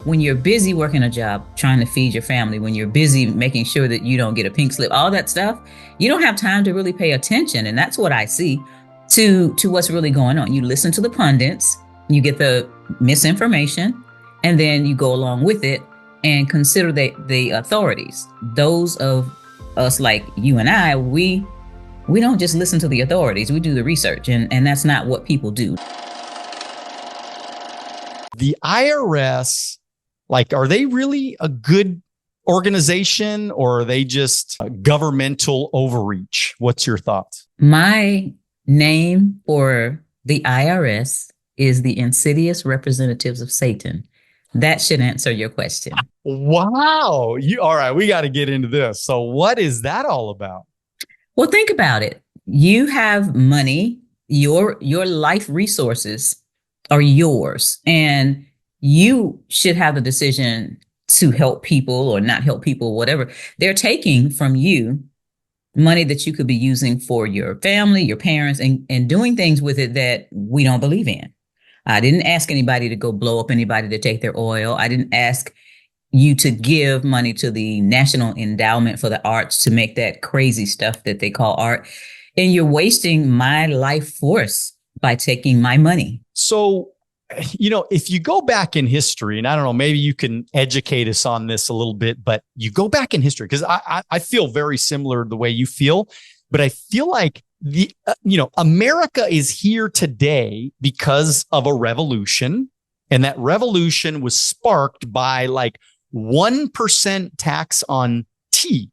When you're busy working a job, trying to feed your family, when you're busy making sure that you don't get a pink slip, all that stuff, you don't have time to really pay attention. And that's what I see to what's really going on. You listen to the pundits, you get the misinformation, and then you go along with it and consider the authorities. Those of us like you and I, we don't just listen to the authorities, we do the research, and that's not what people do. The IRS, are they really a good organization, or are they just a governmental overreach? What's your thoughts? My name for the IRS is the insidious representatives of Satan. That should answer your question. Wow. All right, we got to get into this. So what is that all about? Well, think about it. You have money, your life resources are yours, and you should have the decision to help people or not help people, whatever. They're taking from you money that you could be using for your family, your parents, and doing things with it that we don't believe in. I didn't ask anybody to go blow up anybody to take their oil. I didn't ask you to give money to the National Endowment for the Arts to make that crazy stuff that they call art. And you're wasting my life force by taking my money. So, if you go back in history, and I don't know, maybe you can educate us on this a little bit, but you go back in history, because I feel very similar to the way you feel, but I feel like America is here today because of a revolution. And that revolution was sparked by 1% tax on tea.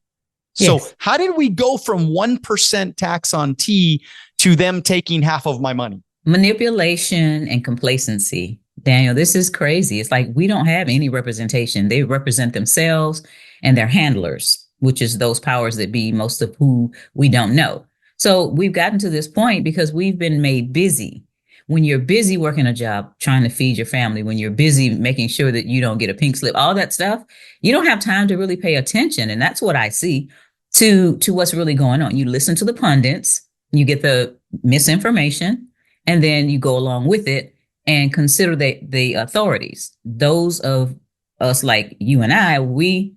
So Yes. How did we go from 1% tax on tea to them taking half of my money? Manipulation and complacency. Daniel, this is crazy. It's like we don't have any representation. They represent themselves and their handlers, which is those powers that be, most of who we don't know. So we've gotten to this point because we've been made busy. When you're busy working a job, trying to feed your family, when you're busy making sure that you don't get a pink slip, all that stuff, you don't have time to really pay attention. And that's what I see to what's really going on. You listen to the pundits, you get the misinformation, and then you go along with it and consider the authorities. Those of us like you and I, we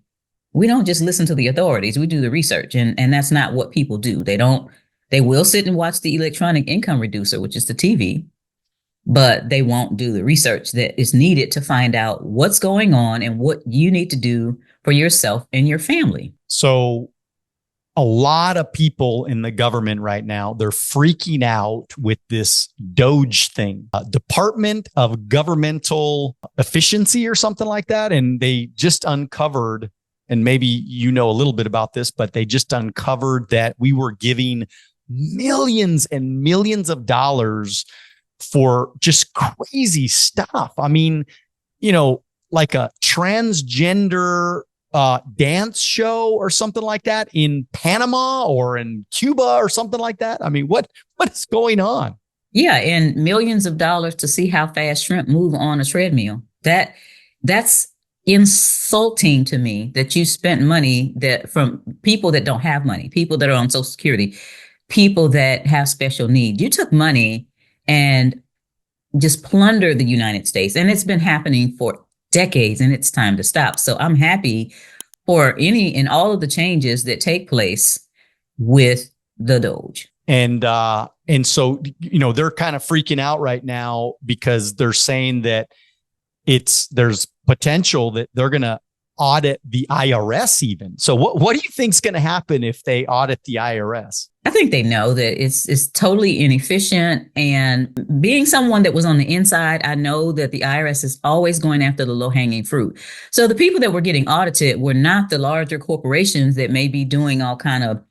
don't just listen to the authorities, we do the research. And that's not what people do. They will sit and watch the electronic income reducer, which is the TV, but they won't do the research that is needed to find out what's going on and what you need to do for yourself and your family. So a lot of people in the government right now, they're freaking out with this Doge thing, Department of Governmental Efficiency or something like that. And they just uncovered, and maybe you know a little bit about this, but they just uncovered that we were giving millions and millions of dollars for just crazy stuff. I mean, like a transgender dance show or something like that in Panama or in Cuba or something like that. I mean, what is going on? Yeah, and millions of dollars to see how fast shrimp move on a treadmill. That's insulting to me, that you spent money that from people that don't have money, people that are on Social Security, people that have special needs. You took money and just plundered the United States, and it's been happening for decades, and it's time to stop. So I'm happy for any and all of the changes that take place with the Doge. And so, they're kind of freaking out right now because they're saying that there's potential that they're going to audit the IRS even. So what do you think is going to happen if they audit the IRS? I think they know that it's totally inefficient. And being someone that was on the inside, I know that the IRS is always going after the low-hanging fruit. So the people that were getting audited were not the larger corporations that may be doing all kind of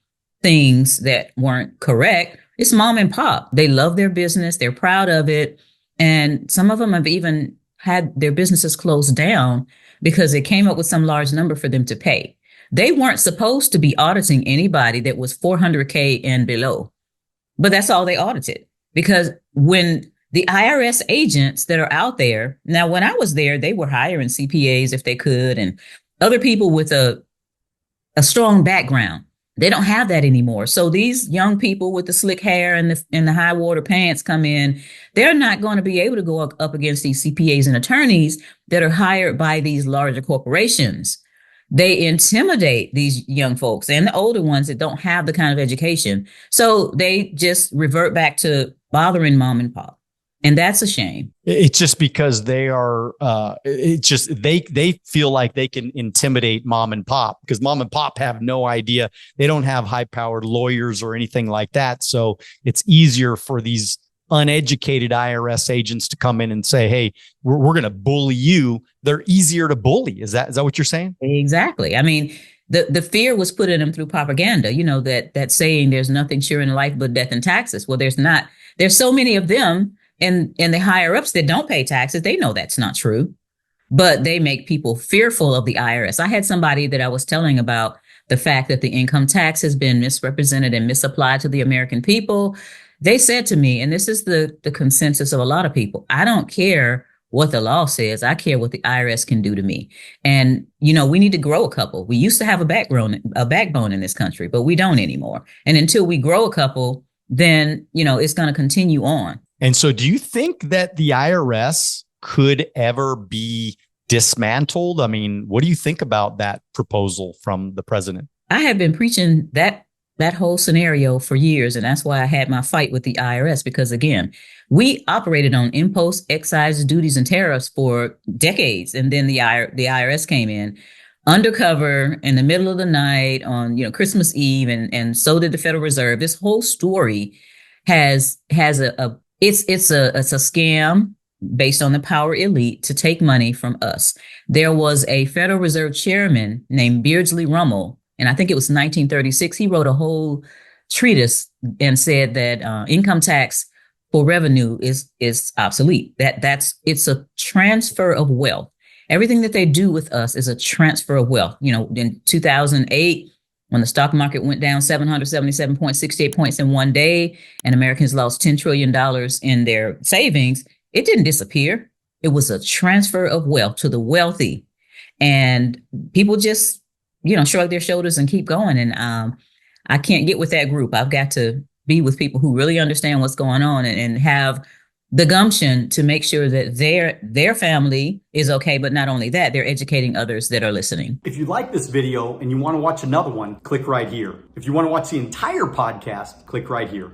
things that weren't correct. It's mom and pop. They love their business. They're proud of it. And some of them have even had their businesses closed down because it came up with some large number for them to pay. They weren't supposed to be auditing anybody that was 400K and below, but that's all they audited. Because when the IRS agents that are out there, now when I was there, they were hiring CPAs if they could, and other people with a strong background. They don't have that anymore. So these young people with the slick hair and the high water pants come in. They're not going to be able to go up against these CPAs and attorneys that are hired by these larger corporations. They intimidate these young folks and the older ones that don't have the kind of education. So they just revert back to bothering mom and pop. And that's a shame. It's just because they are, it's just, they feel like they can intimidate mom and pop because mom and pop have no idea. They don't have high powered lawyers or anything like that. So it's easier for these uneducated IRS agents to come in and say, hey, we're going to bully you. They're easier to bully. Is that what you're saying? Exactly. I mean, the fear was put in them through propaganda, that saying there's nothing sure in life but death and taxes. Well, there's not. There's so many of them and the higher ups that don't pay taxes. They know that's not true, but they make people fearful of the IRS. I had somebody that I was telling about the fact that the income tax has been misrepresented and misapplied to the American people. They said to me, and this is the consensus of a lot of people, I don't care what the law says. I care what the IRS can do to me. And, we need to grow a couple. We used to have a backbone in this country, but we don't anymore. And until we grow a couple, then, it's going to continue on. And so do you think that the IRS could ever be dismantled? I mean, what do you think about that proposal from the president? I have been preaching that whole scenario for years. And that's why I had my fight with the IRS, because again, we operated on impost, excise, duties, and tariffs for decades. And then the IRS came in undercover in the middle of the night on, Christmas Eve. And so did the Federal Reserve. This whole story has it's a scam based on the power elite to take money from us. There was a Federal Reserve chairman named Beardsley Rummel, and I think it was 1936. He wrote a whole treatise and said that income tax for revenue is obsolete. It's a transfer of wealth. Everything that they do with us is a transfer of wealth. In 2008, when the stock market went down 777.68 points in one day and Americans lost $10 trillion in their savings, it didn't disappear. It was a transfer of wealth to the wealthy. And people just, shrug their shoulders and keep going. And I can't get with that group. I've got to be with people who really understand what's going on and have the gumption to make sure that their family is okay. But not only that, they're educating others that are listening. If you like this video and you want to watch another one, click right here. If you want to watch the entire podcast, click right here.